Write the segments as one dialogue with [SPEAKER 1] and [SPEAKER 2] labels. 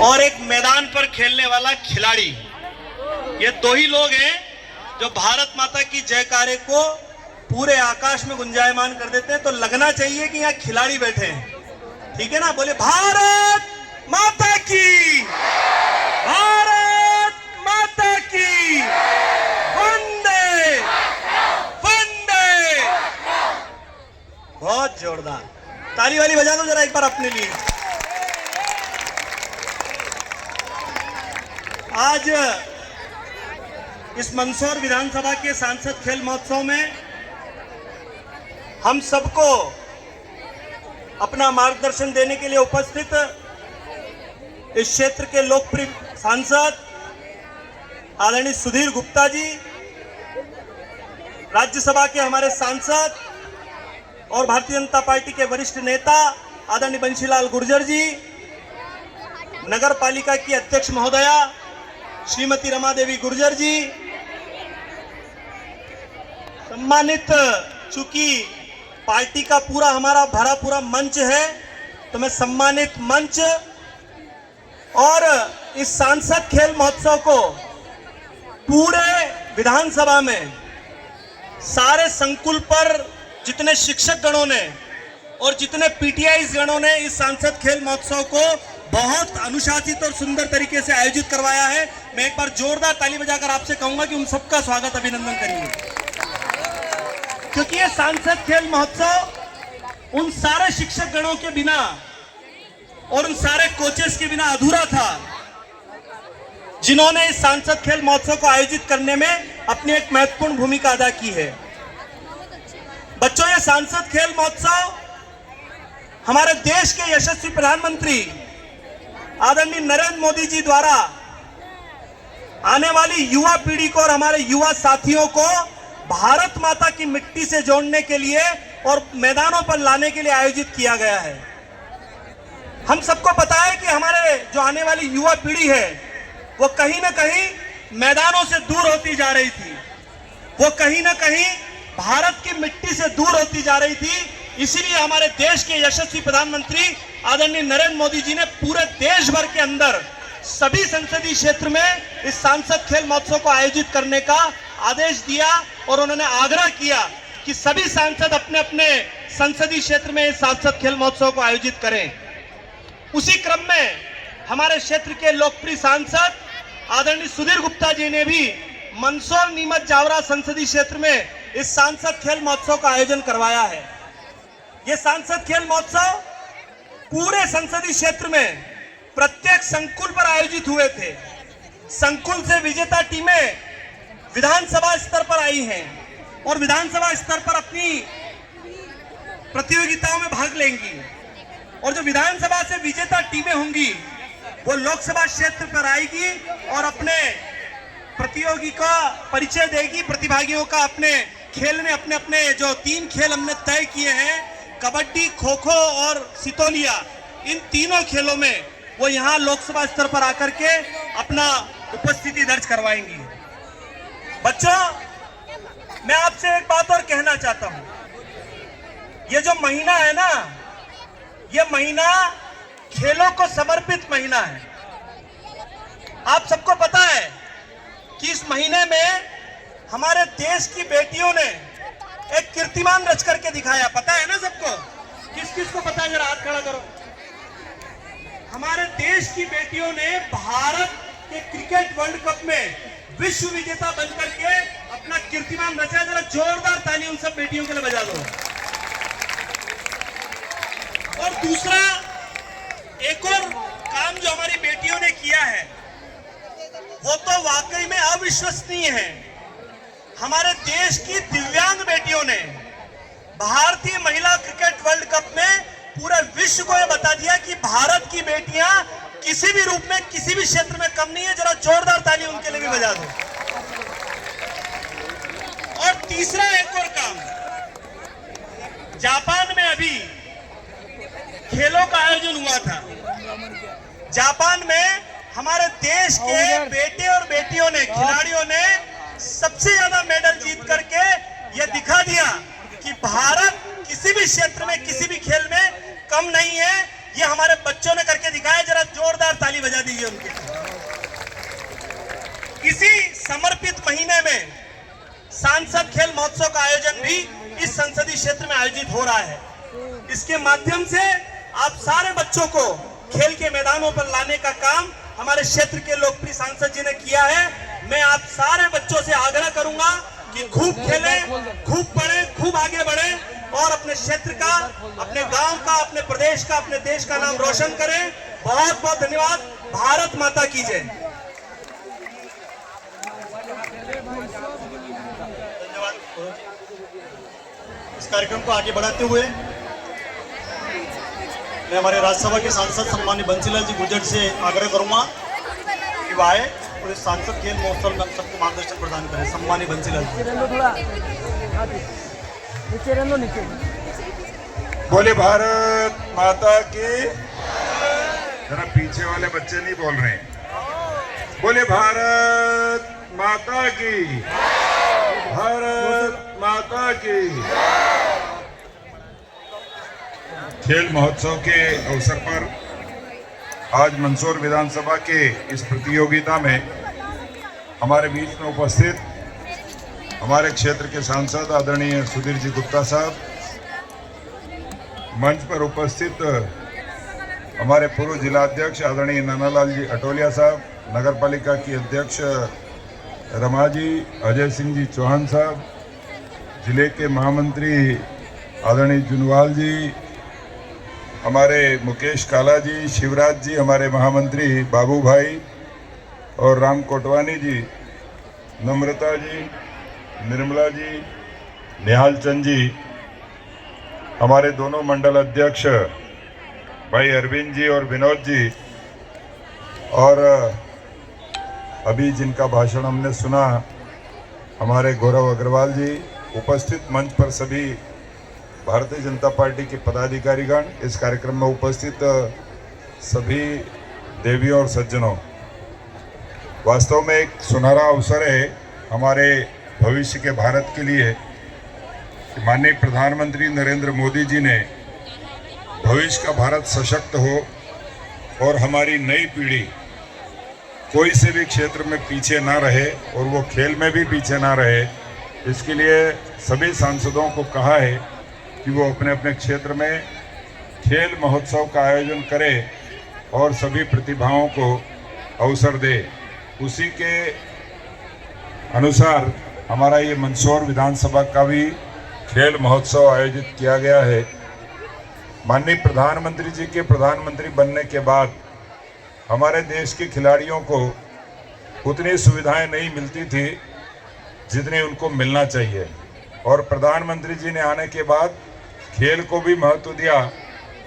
[SPEAKER 1] और एक मैदान पर खेलने वाला खिलाड़ी, ये दो ही लोग हैं जो भारत माता की जयकारे को पूरे आकाश में गुंजायमान कर देते हैं। तो लगना चाहिए कि यहाँ खिलाड़ी बैठे हैं, ठीक है ना? बोले भारत माता की, भारत माता की, वंदे वंदे। बहुत जोरदार ताली वाली बजा दो जरा एक बार अपने लिए। आज इस मंदसौर विधानसभा के सांसद खेल महोत्सव में हम सबको अपना मार्गदर्शन देने के लिए उपस्थित इस क्षेत्र के लोकप्रिय सांसद आदरणीय सुधीर गुप्ता जी, राज्यसभा के हमारे सांसद और भारतीय जनता पार्टी के वरिष्ठ नेता आदरणीय बंशीलाल गुर्जर जी, नगर पालिका की अध्यक्ष महोदया श्रीमती रमा देवी गुर्जर जी, सम्मानित, चूंकि पार्टी का पूरा हमारा भरा पूरा मंच है तो मैं सम्मानित मंच और इस सांसद खेल महोत्सव को पूरे विधानसभा में सारे संकुल पर जितने शिक्षक गणों ने और जितने पीटीआई गणों ने इस सांसद खेल महोत्सव को बहुत अनुशासित और सुंदर तरीके से आयोजित करवाया है। मैं एक बार जोरदार ताली बजाकर आपसे कहूंगा कि उन सबका स्वागत अभिनंदन करिए, क्योंकि ये सांसद खेल महोत्सव उन सारे शिक्षक गणों के बिना और उन सारे कोचेस के बिना अधूरा था जिन्होंने इस सांसद खेल महोत्सव को आयोजित करने में अपनी एक महत्वपूर्ण भूमिका अदा की है। बच्चों, ये सांसद खेल महोत्सव हमारे देश के यशस्वी प्रधानमंत्री आदरणीय नरेंद्र मोदी जी द्वारा आने वाली युवा पीढ़ी को और हमारे युवा साथियों को भारत माता की मिट्टी से जोड़ने के लिए और मैदानों पर लाने के लिए आयोजित किया गया है। हम सबको पता है कि हमारे जो आने वाली युवा पीढ़ी है वो कहीं ना कहीं मैदानों से दूर होती जा रही थी, वो कहीं ना कहीं भारत की मिट्टी से दूर होती जा रही थी। इसीलिए हमारे देश के यशस्वी प्रधानमंत्री आदरणीय नरेंद्र मोदी जी ने पूरे देश भर के अंदर सभी संसदीय क्षेत्र में इस सांसद खेल महोत्सव को आयोजित करने का आदेश दिया और उन्होंने आग्रह किया कि सभी सांसद अपने अपने संसदीय क्षेत्र में इस सांसद खेल महोत्सव को आयोजित करें। उसी क्रम में हमारे क्षेत्र के लोकप्रिय सांसद आदरणीय सुधीर गुप्ता जी ने भी मंदसौर नीमच जावरा संसदीय क्षेत्र में इस सांसद खेल महोत्सव का आयोजन करवाया है। यह सांसद खेल महोत्सव पूरे संसदीय क्षेत्र में प्रत्येक संकुल पर आयोजित हुए थे। संकुल से विजेता टीमें विधानसभा स्तर पर आई हैं और विधानसभा स्तर पर अपनी प्रतियोगिताओं में भाग लेंगी, और जो विधानसभा से विजेता टीमें होंगी वो लोकसभा क्षेत्र पर आएगी और अपने प्रतियोगी का परिचय देगी, प्रतिभागियों का अपने खेल में अपने अपने जो 3 खेल हमने तय किए हैं, कबड्डी, खो खो और सितोलिया, इन तीनों खेलों में वो यहाँ लोकसभा स्तर पर आकर के अपना उपस्थिति दर्ज करवाएंगी। बच्चों, मैं आपसे एक बात और कहना चाहता हूं, ये जो महीना है ना, ये महीना खेलों को समर्पित महीना है। आप सबको पता है कि इस महीने में हमारे देश की बेटियों ने एक कीर्तिमान रच करके दिखाया। पता है ना सबको? किस किस को पता है? जरा हाथ खड़ा करो। हमारे देश की बेटियों ने भारत के क्रिकेट वर्ल्ड कप में विश्व विजेता बनकर के अपना कीर्तिमान रचा। जरा जोरदार ताली उन सब बेटियों के लिए बजा दो। और दूसरा एक और काम जो हमारी बेटियों ने किया है वो तो वाकई में अविश्वसनीय है। हमारे देश की दिव्यांग बेटियों ने भारतीय महिला क्रिकेट वर्ल्ड कप में पूरे विश्व को यह बता दिया कि भारत की बेटियां किसी भी रूप में किसी भी क्षेत्र में कम नहीं है। जरा जोरदार ताली उनके लिए भी बजा दो। और तीसरा एक और काम, जापान में अभी खेलों का आयोजन हुआ था। जापान में हमारे देश के बेटे और बेटियों ने, खिलाड़ियों ने सबसे ज्यादा मेडल जीत करके यह दिखा दिया कि भारत किसी भी क्षेत्र में किसी भी खेल में कम नहीं है। ये हमारे बच्चों ने करके दिखाया। जरा जोरदार ताली बजा दीजिए। लीजिए उनकी। इसी समर्पित महीने में सांसद खेल महोत्सव का आयोजन भी इस संसदीय क्षेत्र में आयोजित हो रहा है। इसके माध्यम से आप सारे बच्चों को खेल के मैदानों पर लाने का काम हमारे क्षेत्र के लोकप्रिय सांसद जी ने किया है। मैं आप सारे बच्चों से आग्रह करूंगा कि खूब खेलें, खूब पढ़ें, खूब आगे बढ़ें और अपने क्षेत्र का, अपने गांव का, अपने प्रदेश का, अपने देश का नाम रोशन करें। बहुत बहुत धन्यवाद। भारत माता की जय।
[SPEAKER 2] धन्यवाद। इस कार्यक्रम को आगे बढ़ाते हुए मैं हमारे राज्यसभा के सांसद सम्मानित बंसीलाल जी गुर्जर से आग्रह करूंगा कि वह आए और इस सांसद खेल महोत्सव में सबको मार्गदर्शन प्रदान करें। सम्मानित बंसीलाल जी।
[SPEAKER 3] बोले भारत माता की। जरा पीछे वाले बच्चे नहीं बोल रहे हैं। बोले भारत माता की। भारत माता की। खेल महोत्सव के अवसर पर आज मंदसौर विधानसभा के इस प्रतियोगिता में हमारे बीच में उपस्थित हमारे क्षेत्र के सांसद आदरणीय सुधीर जी गुप्ता साहब, मंच पर उपस्थित हमारे पूर्व जिलाध्यक्ष आदरणीय नानालाल जी अटोलिया साहब, नगर पालिका की अध्यक्ष रमा जी, अजय सिंह जी चौहान साहब, जिले के महामंत्री आदरणीय जुनवाल जी, हमारे मुकेश काला जी, शिवराज जी, हमारे महामंत्री बाबू भाई और राम कोटवानी जी, नम्रता जी, निर्मला जी, निहाल चंद जी, हमारे दोनों मंडल अध्यक्ष भाई अरविंद जी और विनोद जी, और अभी जिनका भाषण हमने सुना हमारे गौरव अग्रवाल जी, उपस्थित मंच पर सभी भारतीय जनता पार्टी के पदाधिकारीगण, इस कार्यक्रम में उपस्थित सभी देवियों और सज्जनों, वास्तव में एक सुनहरा अवसर है हमारे भविष्य के भारत के लिए कि माननीय प्रधानमंत्री नरेंद्र मोदी जी ने भविष्य का भारत सशक्त हो और हमारी नई पीढ़ी कोई से भी क्षेत्र में पीछे ना रहे और वो खेल में भी पीछे ना रहे। इसके लिए सभी सांसदों को कहा है कि वो अपने अपने क्षेत्र में खेल महोत्सव का आयोजन करें और सभी प्रतिभाओं को अवसर दे। उसी के अनुसार हमारा ये मंदसौर विधानसभा का भी खेल महोत्सव आयोजित किया गया है। माननीय प्रधानमंत्री जी के प्रधानमंत्री बनने के बाद हमारे देश के खिलाड़ियों को उतनी सुविधाएं नहीं मिलती थी जितनी उनको मिलना चाहिए, और प्रधानमंत्री जी ने आने के बाद खेल को भी महत्व दिया,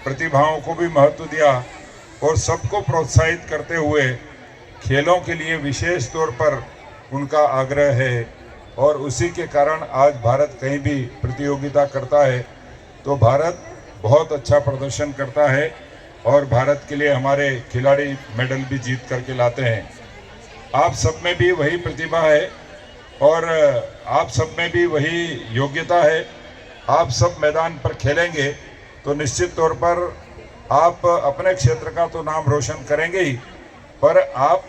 [SPEAKER 3] प्रतिभाओं को भी महत्व दिया और सबको प्रोत्साहित करते हुए खेलों के लिए विशेष तौर पर उनका आग्रह है। और उसी के कारण आज भारत कहीं भी प्रतियोगिता करता है तो भारत बहुत अच्छा प्रदर्शन करता है और भारत के लिए हमारे खिलाड़ी मेडल भी जीत करके लाते हैं। आप सब में भी वही प्रतिभा है और आप सब में भी वही योग्यता है। आप सब मैदान पर खेलेंगे तो निश्चित तौर पर आप अपने क्षेत्र का तो नाम रोशन करेंगे ही, पर आप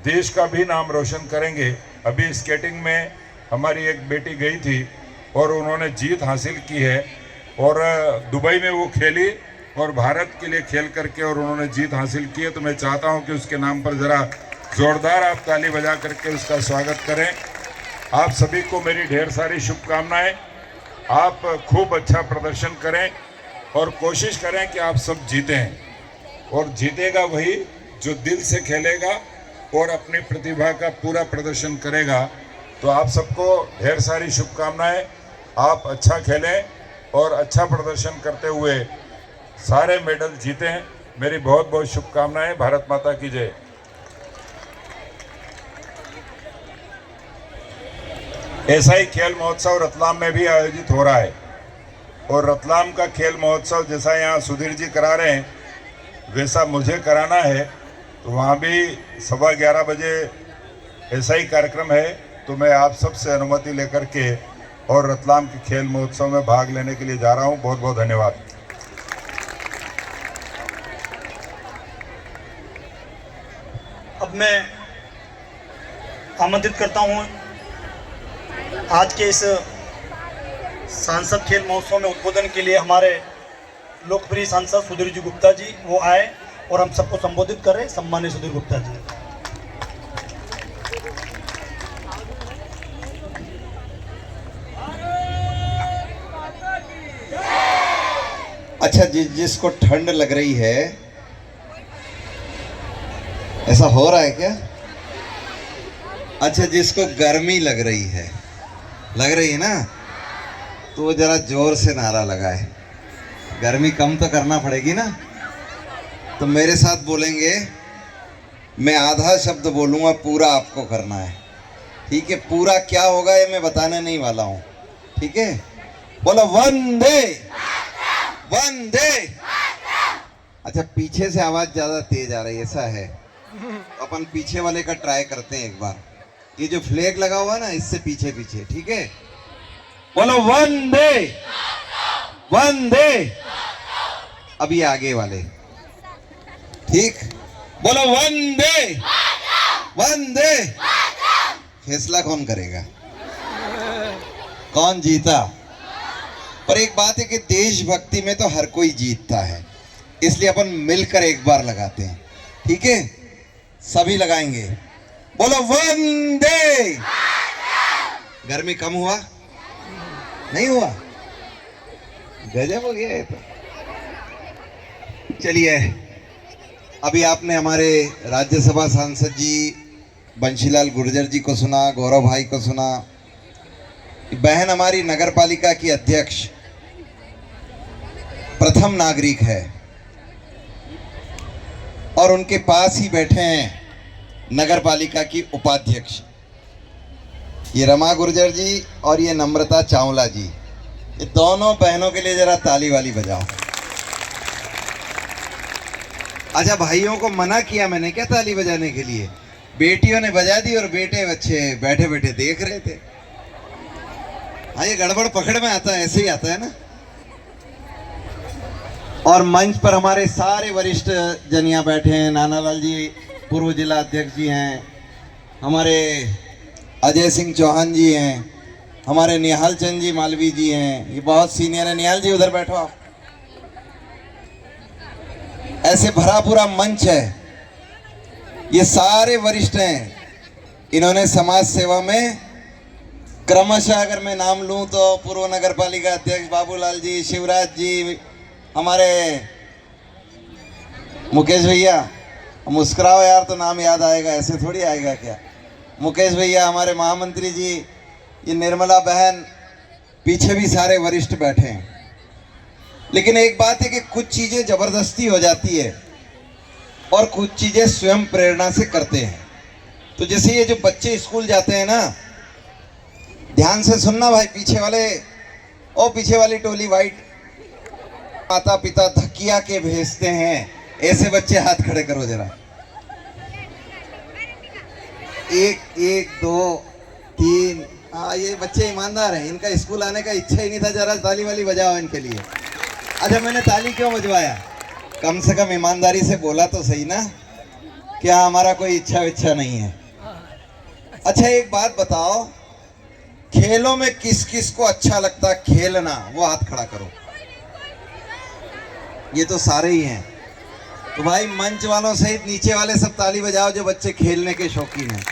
[SPEAKER 3] देश का भी नाम रोशन करेंगे। अभी स्केटिंग में हमारी एक बेटी गई थी और उन्होंने जीत हासिल की है और दुबई में वो खेली और भारत के लिए खेल करके और उन्होंने जीत हासिल की है। तो मैं चाहता हूं कि उसके नाम पर ज़रा ज़ोरदार आप ताली बजा करके उसका स्वागत करें। आप सभी को मेरी ढेर सारी शुभकामनाएं। आप खूब अच्छा प्रदर्शन करें और कोशिश करें कि आप सब जीतें, और जीतेगा वही जो दिल से खेलेगा और अपनी प्रतिभा का पूरा प्रदर्शन करेगा। तो आप सबको ढेर सारी शुभकामनाएं। आप अच्छा खेलें और अच्छा प्रदर्शन करते हुए सारे मेडल जीतें। मेरी बहुत बहुत शुभकामनाएं। भारत माता की जय। ऐसा ही खेल महोत्सव रतलाम में भी आयोजित हो रहा है और रतलाम का खेल महोत्सव जैसा यहाँ सुधीर जी करा रहे हैं वैसा मुझे कराना है, तो वहाँ भी 11:15 बजे ऐसा ही कार्यक्रम है। तो मैं आप सब से अनुमति लेकर के और रतलाम के खेल महोत्सव में भाग लेने के लिए जा रहा हूँ। बहुत बहुत धन्यवाद।
[SPEAKER 2] अब मैं आमंत्रित करता हूँ आज के इस सांसद खेल महोत्सव में उद्बोधन के लिए हमारे लोकप्रिय सांसद सुधीर जी गुप्ता जी वो आए और हम सबको संबोधित करें। सम्मानित सुधीर गुप्ता जी।
[SPEAKER 4] अच्छा, जिसको ठंड लग रही है, ऐसा हो रहा है क्या? अच्छा, जिसको गर्मी लग रही है ना, तो वो जरा जोर से नारा लगाए। गर्मी कम तो करना पड़ेगी ना। तो मेरे साथ बोलेंगे, मैं आधा शब्द बोलूँगा, पूरा आपको करना है, ठीक है? पूरा क्या होगा ये मैं बताने नहीं वाला हूँ, ठीक है? बोलो वंदे वंदे। अच्छा, पीछे से आवाज ज्यादा तेज आ रही है, ऐसा है? तो अपन पीछे वाले का ट्राई करते हैं एक बार। ये जो फ्लैग लगा हुआ है ना, इससे पीछे पीछे, ठीक है? बोलो वंदे वंदे। अभी आगे वाले, ठीक? बोलो वंदे वंदे। फैसला कौन करेगा, कौन जीता? पर एक बात है कि देशभक्ति में तो हर कोई जीतता है, इसलिए अपन मिलकर एक बार लगाते हैं, ठीक है? सभी लगाएंगे। बोलो वंदे। गर्मी कम हुआ? नहीं हुआ? गजब हो गया है तो। चलिए, अभी आपने हमारे राज्यसभा सांसद जी बंशीलाल गुर्जर जी को सुना, गौरव भाई को सुना। बहन हमारी नगर पालिका की अध्यक्ष, प्रथम नागरिक है, और उनके पास ही बैठे हैं नगर पालिका की उपाध्यक्ष, ये रमा गुर्जर जी और ये नम्रता चावला जी। ये दोनों बहनों के लिए जरा ताली वाली बजाओ। अच्छा, भाइयों को मना किया मैंने क्या ताली बजाने के लिए? बेटियों ने बजा दी और बेटे बच्चे बैठे बैठे देख रहे थे। हाँ, ये गड़बड़ पकड़ में आता है, ऐसे ही आता है ना। और मंच पर हमारे सारे वरिष्ठ जन यहाँ बैठे हैं। नानालाल जी पूर्व जिला अध्यक्ष जी हैं, हमारे अजय सिंह चौहान जी हैं, हमारे निहाल चंद जी मालवी जी हैं, ये बहुत सीनियर है। निहाल जी उधर बैठो आप। ऐसे भरा पूरा मंच है, ये सारे वरिष्ठ हैं। इन्होंने समाज सेवा में क्रमशः, अगर मैं नाम लूं तो पूर्व नगर पालिका अध्यक्ष बाबूलाल जी, शिवराज जी, हमारे मुकेश भैया, मुस्कुराओ यार तो नाम याद आएगा, ऐसे थोड़ी आएगा क्या? मुकेश भैया, हमारे महामंत्री जी, ये निर्मला बहन, पीछे भी सारे वरिष्ठ बैठे हैं। लेकिन एक बात है कि कुछ चीज़ें ज़बरदस्ती हो जाती है और कुछ चीज़ें स्वयं प्रेरणा से करते हैं। तो जैसे ये जो बच्चे स्कूल जाते हैं ना, ध्यान से सुनना भाई, पीछे वाले, ओ पीछे वाली टोली वाइट, माता पिता धकिया के भेजते हैं, ऐसे बच्चे हाथ खड़े करो जरा। एक एक दो तीन। हाँ, ये बच्चे ईमानदार हैं, इनका स्कूल आने का इच्छा ही नहीं था। जरा ताली वाली बजाओ इनके लिए। अच्छा, मैंने ताली क्यों बजवाया? कम से कम ईमानदारी से बोला तो सही ना, क्या हमारा कोई इच्छा नहीं है। अच्छा, एक बात बताओ, खेलों में किस किस को अच्छा लगता खेलना? वो हाथ खड़ा करो। ये तो सारे ही हैं। तो भाई मंच वालों सहित नीचे वाले सब ताली बजाओ जो बच्चे खेलने के शौकीन हैं।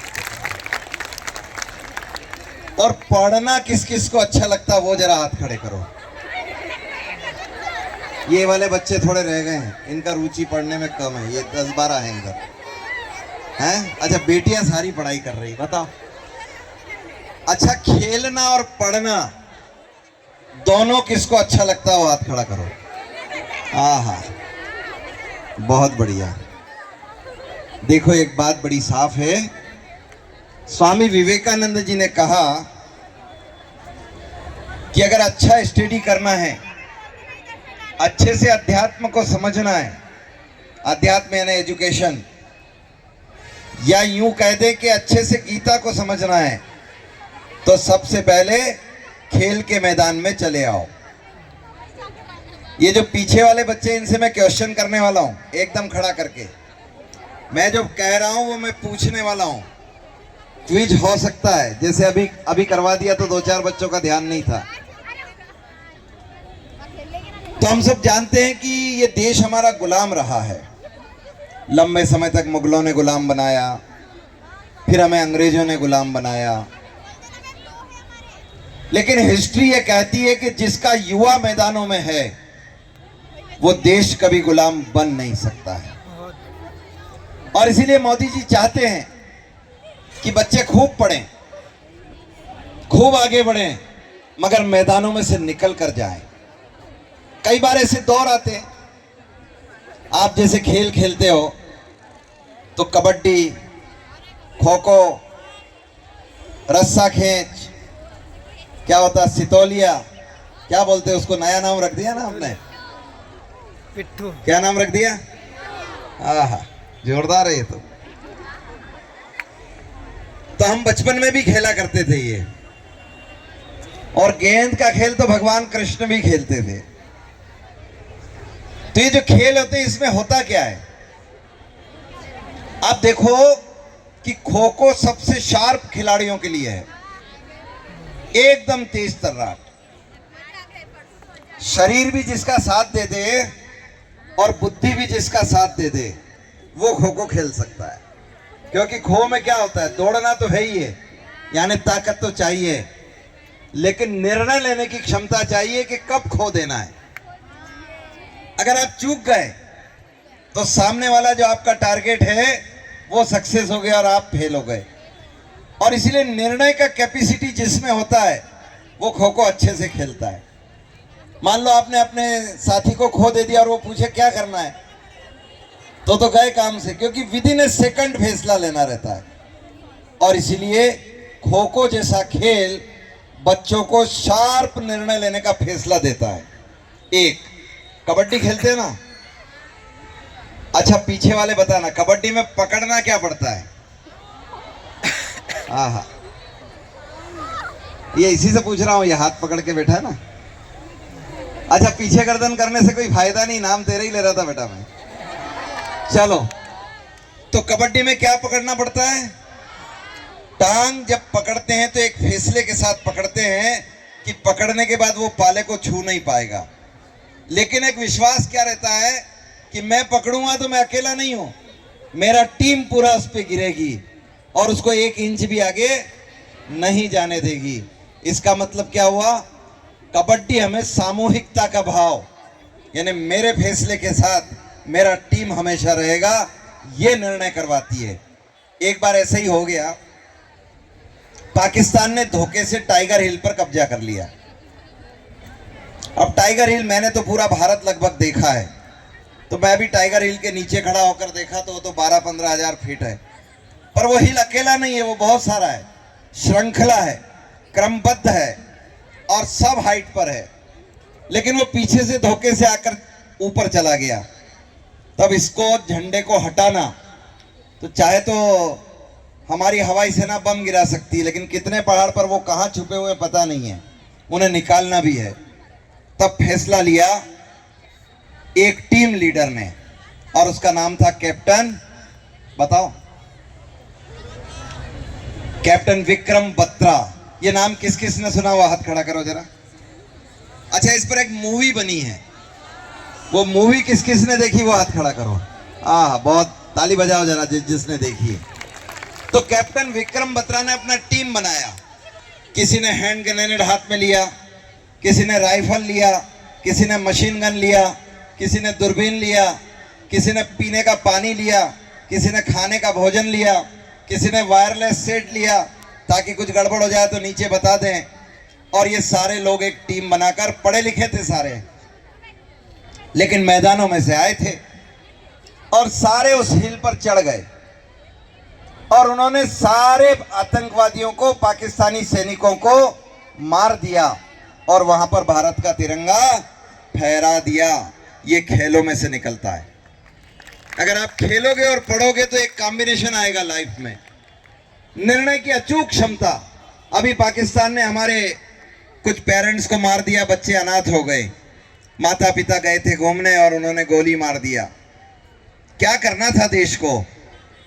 [SPEAKER 4] और पढ़ना किस किस को अच्छा लगता वो जरा हाथ खड़े करो। ये वाले बच्चे थोड़े रह गए हैं, इनका रुचि पढ़ने में कम है, ये 10-12 हैं इधर हैं। अच्छा, बेटियां सारी पढ़ाई कर रही, बताओ। अच्छा, खेलना और पढ़ना दोनों किसको अच्छा लगता है वो हाथ खड़ा करो। हाँ, बहुत बढ़िया। देखो, एक बात बड़ी साफ है, स्वामी विवेकानंद जी ने कहा कि अगर अच्छा स्टडी करना है, अच्छे से अध्यात्म को समझना है, अध्यात्म यानी एजुकेशन, या यूं कह दे कि अच्छे से गीता को समझना है, तो सबसे पहले खेल के मैदान में चले आओ। ये जो पीछे वाले बच्चे, इनसे मैं क्वेश्चन करने वाला हूं, एकदम खड़ा करके। मैं जो कह रहा हूं वो मैं पूछने वाला हूं। क्विज हो सकता है, जैसे अभी करवा दिया तो 2-4 बच्चों का ध्यान नहीं था। तो हम सब जानते हैं कि ये देश हमारा गुलाम रहा है। लंबे समय तक मुगलों ने गुलाम बनाया, फिर हमें अंग्रेजों ने गुलाम बनाया। लेकिन हिस्ट्री ये कहती है कि जिसका युवा मैदानों में है वो देश कभी गुलाम बन नहीं सकता है। और इसीलिए मोदी जी चाहते हैं कि बच्चे खूब पढ़ें, खूब आगे बढ़ें, मगर मैदानों में से निकल कर जाएं। कई बार ऐसे दौर आते हैं, आप जैसे खेल खेलते हो तो कबड्डी, खो खो, रस्सा खींच, क्या होता है सितोलिया, क्या बोलते हैं उसको, नया नाम रख दिया ना आपने,
[SPEAKER 5] पिट्ठू।
[SPEAKER 4] क्या नाम रख दिया? आहा, जोरदार है ये तो हम बचपन में भी खेला करते थे ये। और गेंद का खेल तो भगवान कृष्ण भी खेलते थे। तो ये जो खेल होते हैं इसमें होता क्या है, आप देखो कि खो खो सबसे शार्प खिलाड़ियों के लिए है, एकदम तेज तर्रार, शरीर भी जिसका साथ दे दे और बुद्धि भी जिसका साथ दे दे वो खो खो खेल सकता है। क्योंकि खो में क्या होता है, दौड़ना तो है ही है, यानी ताकत तो चाहिए, लेकिन निर्णय लेने की क्षमता चाहिए कि कब खो देना है। अगर आप चूक गए तो सामने वाला जो आपका टारगेट है वो सक्सेस हो गया और आप फेल हो गए। और इसीलिए निर्णय का कैपेसिटी जिसमें होता है वो खो खो अच्छे से खेलता है। मान लो आपने अपने साथी को खो दे दिया और वो पूछे क्या करना है, तो गए काम से, क्योंकि विद इन ए सेकंड फैसला लेना रहता है। और इसीलिए खो खो जैसा खेल बच्चों को शार्प निर्णय लेने का फैसला देता है। एक कबड्डी खेलते हैं ना, अच्छा पीछे वाले बताना, कबड्डी में पकड़ना क्या पड़ता है? आहा, ये इसी से पूछ रहा हूं, ये हाथ पकड़ के बैठा है ना। अच्छा, पीछे गर्दन करने से कोई फायदा नहीं, नाम तेरा ही ले रहा था बेटा मैं। चलो, तो कबड्डी में क्या पकड़ना पड़ता है? टांग जब पकड़ते हैं तो एक फैसले के साथ पकड़ते हैं कि पकड़ने के बाद वो पाले को छू नहीं पाएगा। लेकिन एक विश्वास क्या रहता है कि मैं पकड़ूंगा तो मैं अकेला नहीं हूं, मेरा टीम पूरा उस पर गिरेगी और उसको 1 इंच भी आगे नहीं जाने देगी। इसका मतलब क्या हुआ? कबड्डी हमें सामूहिकता का भाव, यानी मेरे फैसले के साथ मेरा टीम हमेशा रहेगा, ये निर्णय करवाती है। एक बार ऐसा ही हो गया, पाकिस्तान ने धोखे से टाइगर हिल पर कब्जा कर लिया। अब टाइगर हिल मैंने तो पूरा भारत लगभग देखा है, तो मैं भी टाइगर हिल के नीचे खड़ा होकर देखा तो वो तो 12-15 हजार फीट है। पर वो हिल अकेला नहीं है, वो बहुत सारा है, श्रृंखला है, क्रमबद्ध है और सब हाइट पर है। लेकिन वो पीछे से धोखे से आकर ऊपर चला गया। तब इसको झंडे को हटाना, तो चाहे तो हमारी हवाई सेना बम गिरा सकती है, लेकिन कितने पहाड़ पर वो कहाँ छुपे हुए पता नहीं है, उन्हें निकालना भी है। तब फैसला लिया एक टीम लीडर ने, और उसका नाम था कैप्टन, बताओ, कैप्टन विक्रम बत्रा। ये नाम किस किस ने सुना हुआ? हाथ खड़ा करो जरा। अच्छा, इस पर एक मूवी बनी है, वो मूवी किस किस ने देखी वो हाथ खड़ा करो। बहुत, ताली बजाओ जरा जिसने देखी है। तो कैप्टन विक्रम बत्रा ने अपना टीम बनाया। किसी ने हैंड ग्रेनेड हाथ में लिया, किसी ने राइफल लिया, किसी ने मशीन गन लिया, किसी ने दूरबीन लिया, किसी ने पीने का पानी लिया, किसी ने खाने का भोजन लिया, किसी ने वायरलेस सेट लिया ताकि कुछ गड़बड़ हो जाए तो नीचे बता दें। और ये सारे लोग एक टीम बनाकर, पढ़े लिखे थे सारे, लेकिन मैदानों में से आए थे, और सारे उस हिल पर चढ़ गए और उन्होंने सारे आतंकवादियों को, पाकिस्तानी सैनिकों को मार दिया और वहां पर भारत का तिरंगा फहरा दिया। ये खेलों में से निकलता है। अगर आप खेलोगे और पढ़ोगे तो एक कॉम्बिनेशन आएगा लाइफ में, निर्णय की अचूक क्षमता। अभी पाकिस्तान ने हमारे कुछ पेरेंट्स को मार दिया, बच्चे अनाथ हो गए, माता पिता गए थे घूमने और उन्होंने गोली मार दिया। क्या करना था देश को?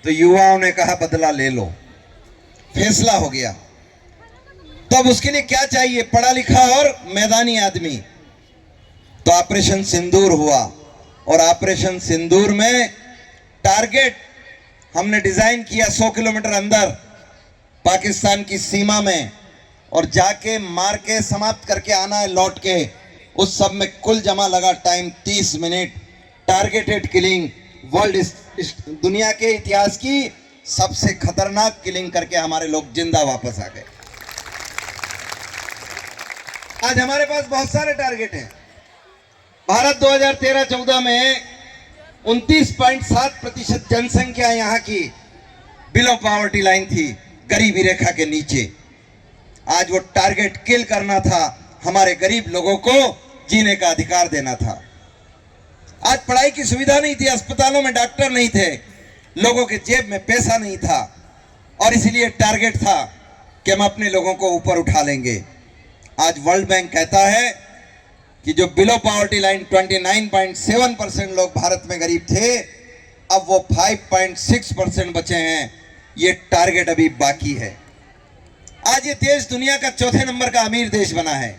[SPEAKER 4] तो युवाओं ने कहा बदला ले लो, फैसला हो गया। तो अब उसके लिए क्या चाहिए? पढ़ा लिखा और मैदानी आदमी। तो ऑपरेशन सिंदूर हुआ, और ऑपरेशन सिंदूर में टारगेट हमने डिजाइन किया 100 किलोमीटर अंदर पाकिस्तान की सीमा में, और जाके मार के समाप्त करके आना है लौट के। उस सब में कुल जमा लगा time 30 minute. Targeted killing, world दुनिया के इतिहास की सबसे खतरनाक किलिंग करके हमारे लोग जिंदा वापस आ गए। आज हमारे पास बहुत सारे टारगेट हैं। भारत 2013-14 में 29.7% जनसंख्या यहाँ की बिलो पॉवर्टी लाइन थी, गरीबी रेखा के नीचे। आज वो टारगेट किल करना था, हमारे गरीब लोगों को जीने का अधिकार देना था। आज पढ़ाई की सुविधा नहीं थी, अस्पतालों में डॉक्टर नहीं थे, लोगों के जेब में पैसा नहीं था, और इसलिए टारगेट था कि हम अपने लोगों को ऊपर उठा लेंगे। आज वर्ल्ड बैंक कहता है कि जो बिलो पॉवर्टी लाइन 29.7% लोग भारत में गरीब थे, अब वो 5.6% बचे हैं। ये टारगेट अभी बाकी है। आज ये देश दुनिया का चौथे नंबर का अमीर देश बना है।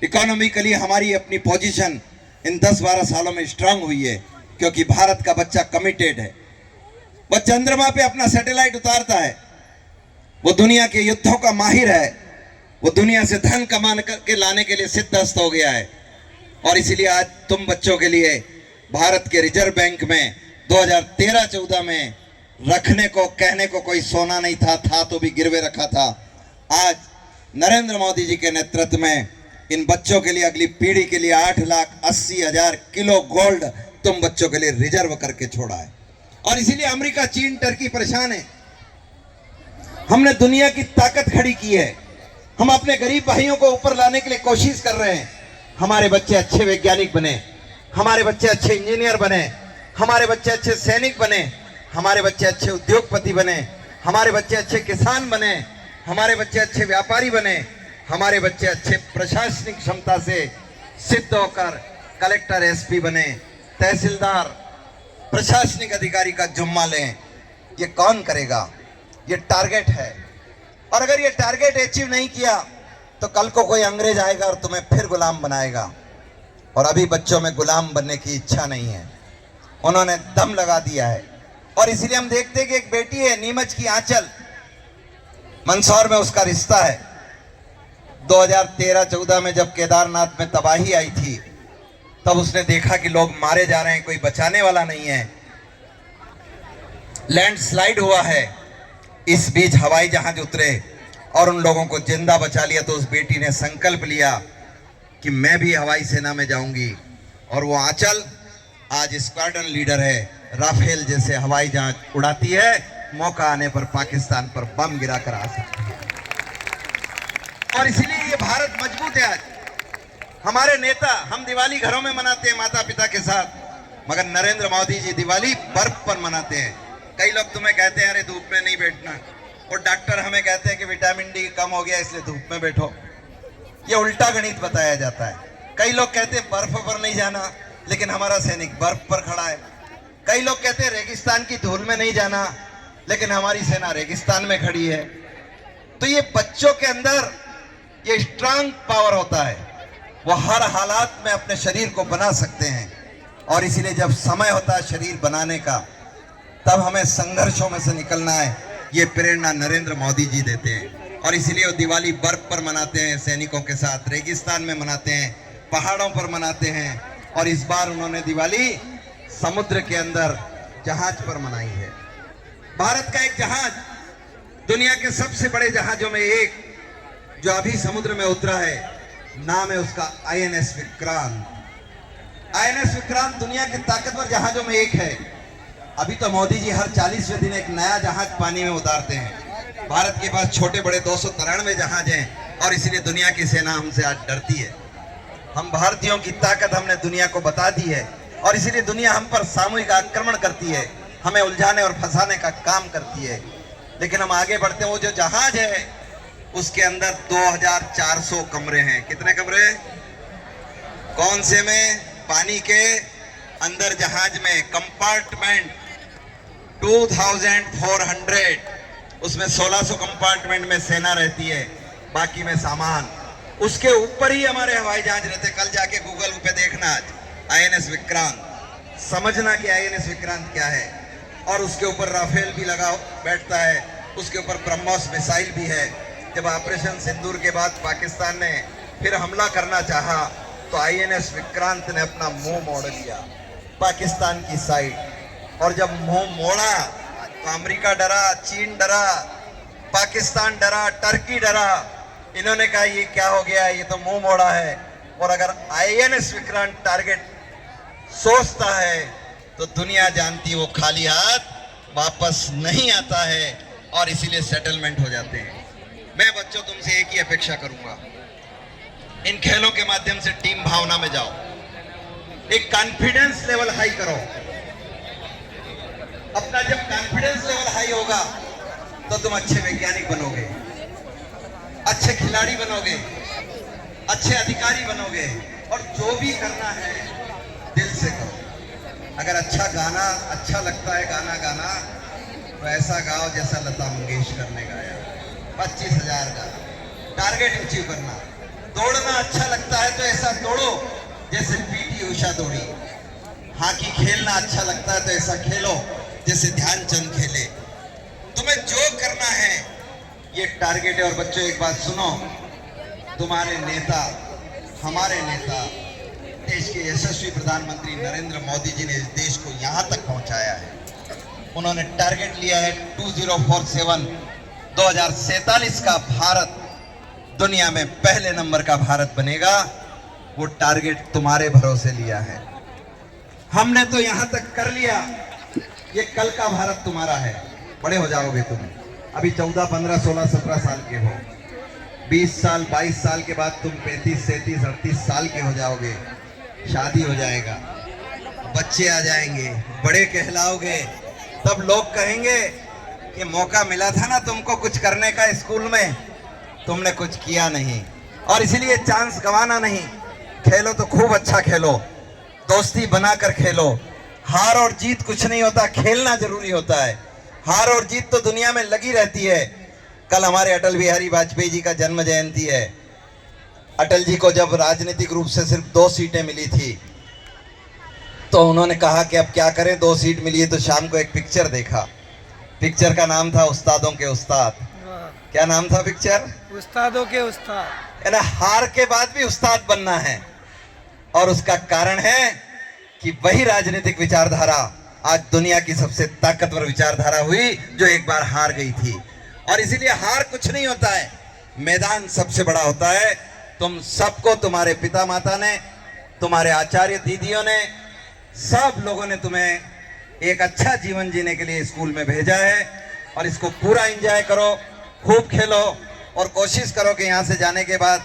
[SPEAKER 4] इकोनॉमिकली हमारी अपनी पोजीशन इन 10-12 सालों में स्ट्रांग हुई है, क्योंकि भारत का बच्चा कमिटेड है। वह चंद्रमा पे अपना सैटेलाइट उतारता है, वो दुनिया के युद्धों का माहिर है, वो दुनिया से धन कमा के लाने के लिए सिद्धहस्त हो गया है। और इसीलिए आज तुम बच्चों के लिए भारत के रिजर्व बैंक में 2013-14 में रखने को कहने को कोई सोना नहीं था तो भी गिरवे रखा था। आज नरेंद्र मोदी जी के नेतृत्व में इन बच्चों के लिए, अगली पीढ़ी के लिए 8,80,000 किलो गोल्ड तुम बच्चों के लिए रिजर्व करके छोड़ा है। और इसीलिए अमेरिका, चीन, टर्की परेशान है। हमने दुनिया की ताकत खड़ी की है। हम अपने गरीब भाइयों को ऊपर लाने के लिए कोशिश कर रहे हैं। हमारे बच्चे अच्छे वैज्ञानिक बने, हमारे बच्चे अच्छे इंजीनियर बने, हमारे बच्चे अच्छे सैनिक बने, हमारे बच्चे अच्छे उद्योगपति बने, हमारे बच्चे अच्छे किसान बने, हमारे बच्चे अच्छे व्यापारी बने, हमारे बच्चे अच्छे प्रशासनिक क्षमता से सिद्ध होकर कलेक्टर, एसपी बने, तहसीलदार, प्रशासनिक अधिकारी का जुम्मा लें। ये कौन करेगा? ये टारगेट है। और अगर ये टारगेट अचीव नहीं किया तो कल को कोई अंग्रेज आएगा और तुम्हें फिर गुलाम बनाएगा। और अभी बच्चों में गुलाम बनने की इच्छा नहीं है, उन्होंने दम लगा दिया है। और इसीलिए हम देखते हैं कि एक बेटी है नीमच की आंचल, मंदसौर में उसका रिश्ता है। 2013-14 में जब केदारनाथ में तबाही आई थी, तब उसने देखा कि लोग मारे जा रहे हैं, कोई बचाने वाला नहीं है, लैंडस्लाइड हुआ है। इस बीच हवाई जहाज उतरे और उन लोगों को जिंदा बचा लिया। तो उस बेटी ने संकल्प लिया कि मैं भी हवाई सेना में जाऊंगी। और वो आंचल आज स्क्वाड्रन लीडर है, राफेल जैसे हवाई जहाज उड़ाती है, मौका आने पर पाकिस्तान पर बम गिराकर आ सकती है। और इसीलिए ये भारत मजबूत है। आज हमारे नेता, हम दिवाली घरों में मनाते हैं माता पिता के साथ, मगर नरेंद्र मोदी जी दिवाली बर्फ पर मनाते हैं। कई लोग तुम्हें कहते हैं अरे धूप में नहीं बैठना, और डॉक्टर हमें कहते हैं कि विटामिन डी कम हो गया इसलिए धूप में बैठो। ये उल्टा गणित बताया जाता है। कई लोग कहते हैं बर्फ पर नहीं जाना, लेकिन हमारा सैनिक बर्फ पर खड़ा है। कई लोग कहते हैं रेगिस्तान की धूल में नहीं जाना, लेकिन हमारी सेना रेगिस्तान में खड़ी है। तो ये बच्चों के अंदर ये स्ट्रांग पावर होता है, वो हर हालात में अपने शरीर को बना सकते हैं। और इसीलिए जब समय होता है शरीर बनाने का, तब हमें संघर्षों में से निकलना है। ये प्रेरणा नरेंद्र मोदी जी देते हैं। और इसीलिए वो दिवाली बर्फ पर मनाते हैं, सैनिकों के साथ रेगिस्तान में मनाते हैं, पहाड़ों पर मनाते हैं। और इस बार उन्होंने दिवाली समुद्र के अंदर जहाज पर मनाई है। भारत का एक जहाज, दुनिया के सबसे बड़े जहाजों में एक, जो अभी समुद्र में उतरा है, नाम है उसका INS विक्रांत। INS विक्रांत दुनिया के ताकतवर जहाजों में एक है। अभी तो मोदी जी हर 40वें दिन एक नया जहाज पानी में उतारते हैं। भारत के पास छोटे बड़े 293 जहाज हैं, और इसलिए दुनिया की सेना हमसे आज डरती है। हम भारतीयों की ताकत हमने दुनिया को बता दी है, और इसीलिए दुनिया हम पर सामूहिक आक्रमण करती है, हमें उलझाने और फंसाने का काम करती है। लेकिन हम आगे बढ़ते हैं। वो जो जहाज है उसके अंदर 2400 कमरे हैं। कितने कमरे? कौन से में? पानी के अंदर जहाज में कंपार्टमेंट 2400, उसमें 1600 कंपार्टमेंट में सेना रहती है, बाकी में सामान। उसके ऊपर ही हमारे हवाई जहाज रहते। कल जाके गूगल पे देखना आज INS विक्रांत, समझना कि INS विक्रांत क्या है। और उसके ऊपर राफेल भी लगा बैठता है, उसके ऊपर ब्रह्मोस मिसाइल भी है। जब ऑपरेशन सिंदूर के बाद पाकिस्तान ने फिर हमला करना चाहा तो INS विक्रांत ने अपना मुंह मोड़ लिया पाकिस्तान की साइड। और जब मुंह मोड़ा तो अमेरिका डरा, चीन डरा, पाकिस्तान डरा, टर्की डरा। इन्होंने कहा ये क्या हो गया, ये तो मुंह मोड़ा है। और अगर INS विक्रांत टारगेट सोचता है तो दुनिया जानती है वो खाली हाथ वापस नहीं आता है, और इसीलिए सेटलमेंट हो जाते हैं। मैं बच्चों तुमसे एक ही अपेक्षा करूंगा, इन खेलों के माध्यम से टीम भावना में जाओ, एक कॉन्फिडेंस लेवल हाई करो अपना। जब कॉन्फिडेंस लेवल हाई होगा तो तुम अच्छे वैज्ञानिक बनोगे, अच्छे खिलाड़ी बनोगे, अच्छे अधिकारी बनोगे। और जो भी करना है दिल से करो। अगर अच्छा गाना अच्छा लगता है गाना गाना, तो ऐसा गाओ जैसा लता मंगेशकर ने गाया। 25,000 का टारगेट अचीव करना। दौड़ना अच्छा लगता है तो ऐसा दौड़ो जैसे PT उषा दौड़ी। हॉकी खेलना अच्छा लगता है तो ऐसा खेलो जैसे ध्यानचंद खेले। तुम्हें जो करना है ये टारगेट है। और बच्चों एक बात सुनो, तुम्हारे नेता, हमारे नेता, देश के यशस्वी प्रधानमंत्री नरेंद्र मोदी जी ने इस देश को यहां तक पहुंचाया है। उन्होंने टारगेट लिया है 2047 2047 का भारत दुनिया में पहले नंबर का भारत बनेगा। वो टारगेट तुम्हारे भरोसे लिया है। हमने तो यहां तक कर लिया, ये कल का भारत तुम्हारा है। बड़े हो जाओगे तुम, अभी 14, 15, 16, 17 साल के हो। 20 साल 22 साल के बाद तुम 35, 37, 38 साल के हो जाओगे। शादी हो जाएगा, बच्चे आ जाएंगे, बड़े कहलाओगे। तब लोग कहेंगे कि मौका मिला था ना तुमको कुछ करने का स्कूल में, तुमने कुछ किया नहीं। और इसीलिए चांस गंवाना नहीं। खेलो तो खूब अच्छा खेलो, दोस्ती बनाकर खेलो। हार और जीत कुछ नहीं होता, खेलना जरूरी होता है। हार और जीत तो दुनिया में लगी रहती है। कल हमारे अटल बिहारी वाजपेयी जी का जन्म जयंती है। अटल जी को जब राजनीतिक रूप से सिर्फ 2 सीटें मिली थी तो उन्होंने कहा कि अब क्या करें, 2 सीट मिली है। तो शाम को एक पिक्चर देखा, पिक्चर का नाम था उस्तादों के उस्ताद। क्या नाम था पिक्चर?
[SPEAKER 5] उस्तादों के उस्ताद।
[SPEAKER 4] यानी हार के बाद भी उस्ताद बनना है। और उसका कारण है कि वही राजनीतिक विचारधारा आज दुनिया की सबसे ताकतवर विचारधारा हुई जो एक बार हार गई थी। और इसीलिए हार कुछ नहीं होता है, मैदान सबसे बड़ा होता है। तुम सबको तुम्हारे पिता माता ने, तुम्हारे आचार्य दीदियों ने, सब लोगों ने तुम्हें एक अच्छा जीवन जीने के लिए स्कूल में भेजा है। और इसको पूरा एंजॉय करो, खूब खेलो। और कोशिश करो कि यहाँ से जाने के बाद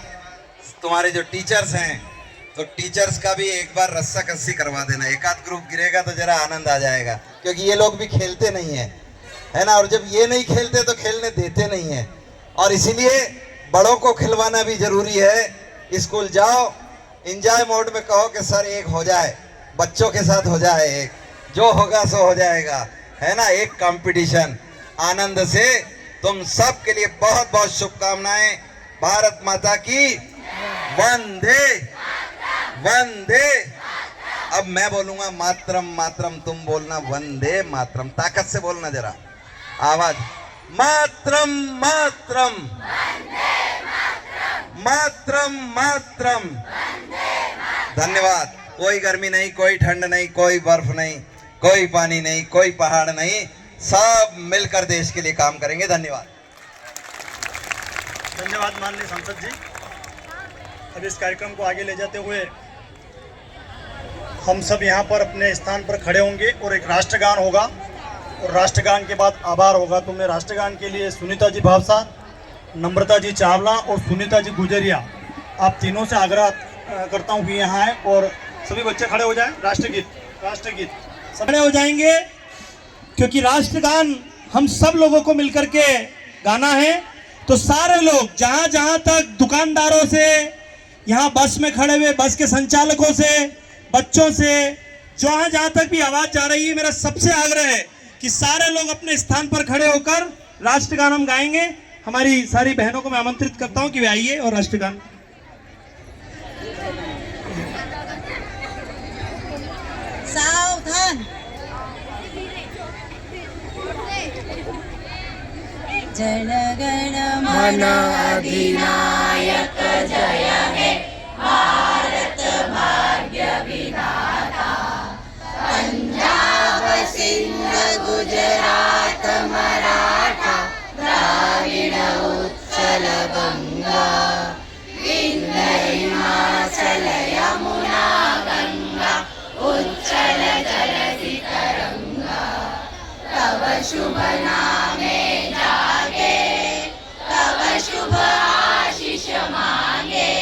[SPEAKER 4] तुम्हारे जो टीचर्स हैं तो टीचर्स का भी एक बार रस्सा कस्सी करवा देना। एक आध ग्रुप गिरेगा तो जरा आनंद आ जाएगा, क्योंकि ये लोग भी खेलते नहीं है, है ना। और जब ये नहीं खेलते तो खेलने देते नहीं है। और इसीलिए बड़ों को खिलवाना भी जरूरी है। स्कूल जाओ, एंजॉय मोड में कहो कि सर एक हो जाए, बच्चों के साथ हो जाए, एक जो होगा सो हो जाएगा, है ना। एक कंपटीशन आनंद से। तुम सब के लिए बहुत बहुत शुभकामनाएं। भारत माता की वंदे वंदे। अब मैं बोलूंगा मातरम मातरम, तुम बोलना वंदे मातरम। ताकत से बोलना जरा, आवाज। मातरम मातरम मातरम मातरम। धन्यवाद। कोई गर्मी नहीं, कोई ठंड नहीं, कोई बर्फ नहीं, कोई पानी नहीं, कोई पहाड़ नहीं, सब मिलकर देश के लिए काम करेंगे। धन्यवाद।
[SPEAKER 2] धन्यवाद माननीय सांसद जी। अब इस कार्यक्रम को आगे ले जाते हुए हम सब यहाँ पर अपने स्थान पर खड़े होंगे और एक राष्ट्रगान होगा और राष्ट्रगान के बाद आभार होगा। तो मैं राष्ट्रगान के लिए सुनीता जी भावसा, नम्रता जी चावला और सुनीता जी गुजरिया, आप तीनों से आग्रह करता हूँ कि यहाँ आए और सभी बच्चे खड़े हो जाएं। राष्ट्रगीत सब
[SPEAKER 1] खड़े हो जाएंगे, क्योंकि राष्ट्रगान हम सब लोगों को मिलकर के गाना है। तो सारे लोग जहां जहां तक दुकानदारों से, यहाँ बस में खड़े हुए बस के संचालकों से, बच्चों से, जहां जहां तक भी आवाज जा रही है, मेरा सबसे आग्रह है कि सारे लोग अपने स्थान पर खड़े होकर राष्ट्रगान हम गाएंगे। हमारी सारी बहनों को मैं आमंत्रित करता हूं कि वे आइए और राष्ट्रगान।
[SPEAKER 6] सावधान। जनगण मन अधिनायक जय हे भारत भाग्य विधाता। पंजाब सिंध गुजरात मराठा द्राविड उत्कल गंगा विंध्य हिमाचल यमुना गंगा उच्चल जलधि तरंगा। तव शुभ नामे जागे तव शुभ आशीष मांगे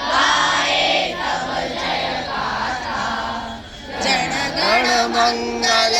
[SPEAKER 6] गाए तव जय गाथा। जनगण मंगल